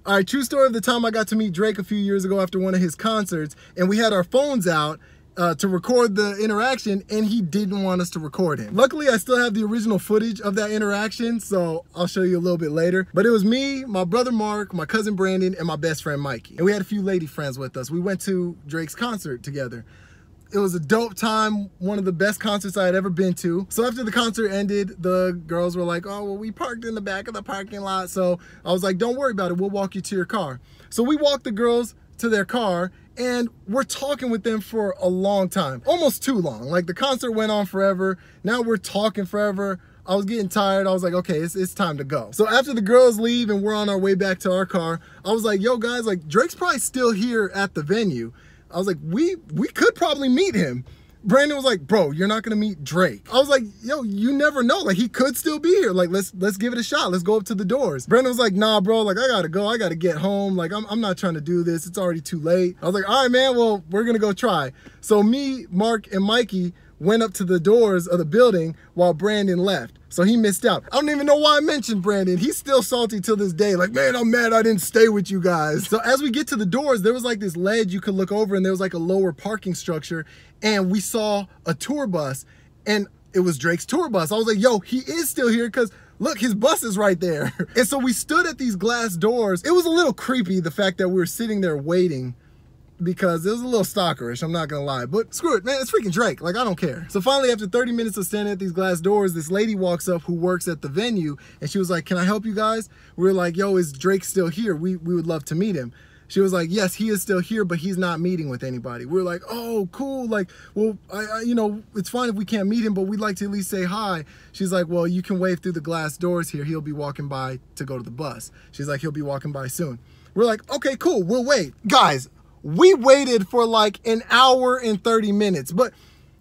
All right, true story of the time I got to meet Drake a few years ago after one of his concerts, and we had our phones out to record the interaction, and he didn't want us to record him. Luckily, I still have the original footage of that interaction, so I'll show you a little bit later. But it was me, my brother Mark, my cousin Brandon, and my best friend Mikey. And we had a few lady friends with us. We went to Drake's concert together. It was a dope time, one of the best concerts I had ever been to. So after the concert ended, the girls were like, oh, well, we parked in the back of the parking lot. So I was like, don't worry about it, we'll walk you to your car. So we walked the girls to their car, and we're talking with them for a long time, almost too long. Like, the concert went on forever. Now we're talking forever. I was getting tired. I was like, okay, it's time to go. So after the girls leave and we're on our way back to our car, I was like, yo guys, like, Drake's probably still here at the venue. I was like, we could probably meet him. Brandon was like, bro, you're not gonna meet Drake. I was like, yo, you never know. Like, he could still be here. Like, let's give it a shot. Let's go up to the doors. Brandon was like, nah, bro, like, I gotta go. I gotta get home. Like, I'm not trying to do this. It's already too late. I was like, all right, man, well, we're gonna go try. So me, Mark, and Mikey went up to the doors of the building while Brandon left. So he missed out. I don't even know why I mentioned Brandon. He's still salty till this day. Like, man, I'm mad I didn't stay with you guys. So as we get to the doors, there was like this ledge you could look over, and there was like a lower parking structure. And we saw a tour bus, and it was Drake's tour bus. I was like, yo, he is still here, because look, his bus is right there. And so we stood at these glass doors. It was a little creepy, the fact that we were sitting there waiting, because it was a little stalkerish, I'm not gonna lie. But screw it, man, it's freaking Drake. Like, I don't care. So finally, after 30 minutes of standing at these glass doors, this lady walks up who works at the venue, and she was like, can I help you guys? We were like, yo, is Drake still here? We would love to meet him. She was like, yes, he is still here, but he's not meeting with anybody. We were like, oh, cool. Like, well, you know, it's fine if we can't meet him, but we'd like to at least say hi. She's like, well, you can wave through the glass doors here. He'll be walking by to go to the bus. She's like, he'll be walking by soon. We're like, okay, cool, we'll wait. Guys, we waited for like an hour and 30 minutes, but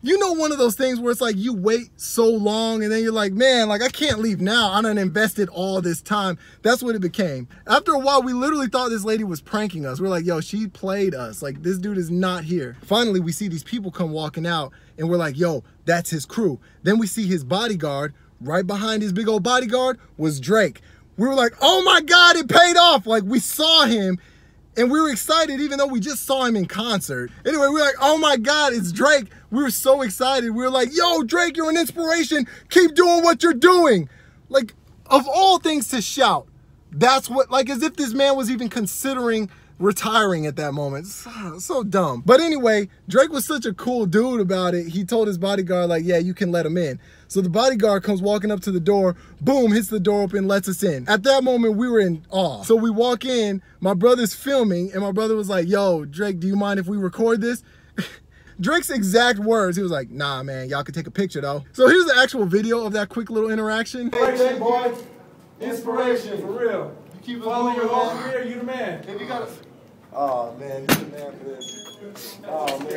you know, one of those things where it's like you wait so long and then you're like, man, like, I can't leave now. I done invested all this time. That's what it became. After a while, we literally thought this lady was pranking us. We're like, yo, she played us. Like, this dude is not here. Finally, we see these people come walking out, and we're like, yo, that's his crew. Then we see his bodyguard. Right behind his big old bodyguard was Drake. We were like, oh my God, it paid off. Like, we saw him. And we were excited, even though we just saw him in concert. Anyway, we were like, oh my God, it's Drake. We were so excited. We were like, yo, Drake, you're an inspiration. Keep doing what you're doing. Like, of all things to shout, that's what, like, as if this man was even considering retiring at that moment. So dumb. But anyway, Drake was such a cool dude about it. He told his bodyguard, like, yeah, you can let him in. So the bodyguard comes walking up to the door, boom, hits the door open, lets us in. At that moment, we were in awe. So we walk in, my brother's filming, and my brother was like, yo, Drake, do you mind if we record this? Drake's exact words, he was like, nah, man, y'all can take a picture though. So here's the actual video of that quick little interaction. Inspiration, boy. Inspiration, for real. You keep following your whole career, you the man. If you got a... Oh man, you're the man for this. Oh man.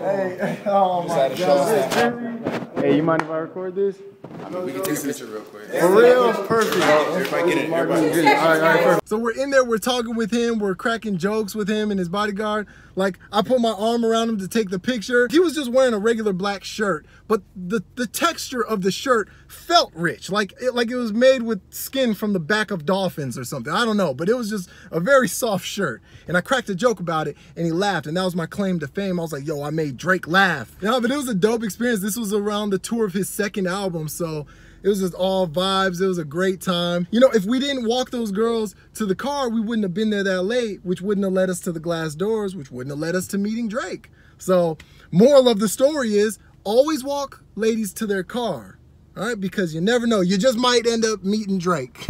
Hey, oh my God. Hey, you mind if I record this? I mean, we can take a picture real quick. For real? Perfect. Everybody get it. Everybody get it. All right, perfect. So we're in there, we're talking with him, we're cracking jokes with him and his bodyguard. Like, I put my arm around him to take the picture. He was just wearing a regular black shirt, but the texture of the shirt felt rich. Like it was made with skin from the back of dolphins or something. I don't know, but it was just a very soft shirt. And I cracked a joke about it, and he laughed, and that was my claim to fame. I was like, yo, I made Drake laugh. Yeah, but it was a dope experience. This was around the tour of his second album, so it was just all vibes. It was a great time. You know, if we didn't walk those girls to the car, we wouldn't have been there that late, which wouldn't have led us to the glass doors, which wouldn't have led us to meeting Drake. So, moral of the story is, always walk ladies to their car, all right? Because you never know. You just might end up meeting Drake.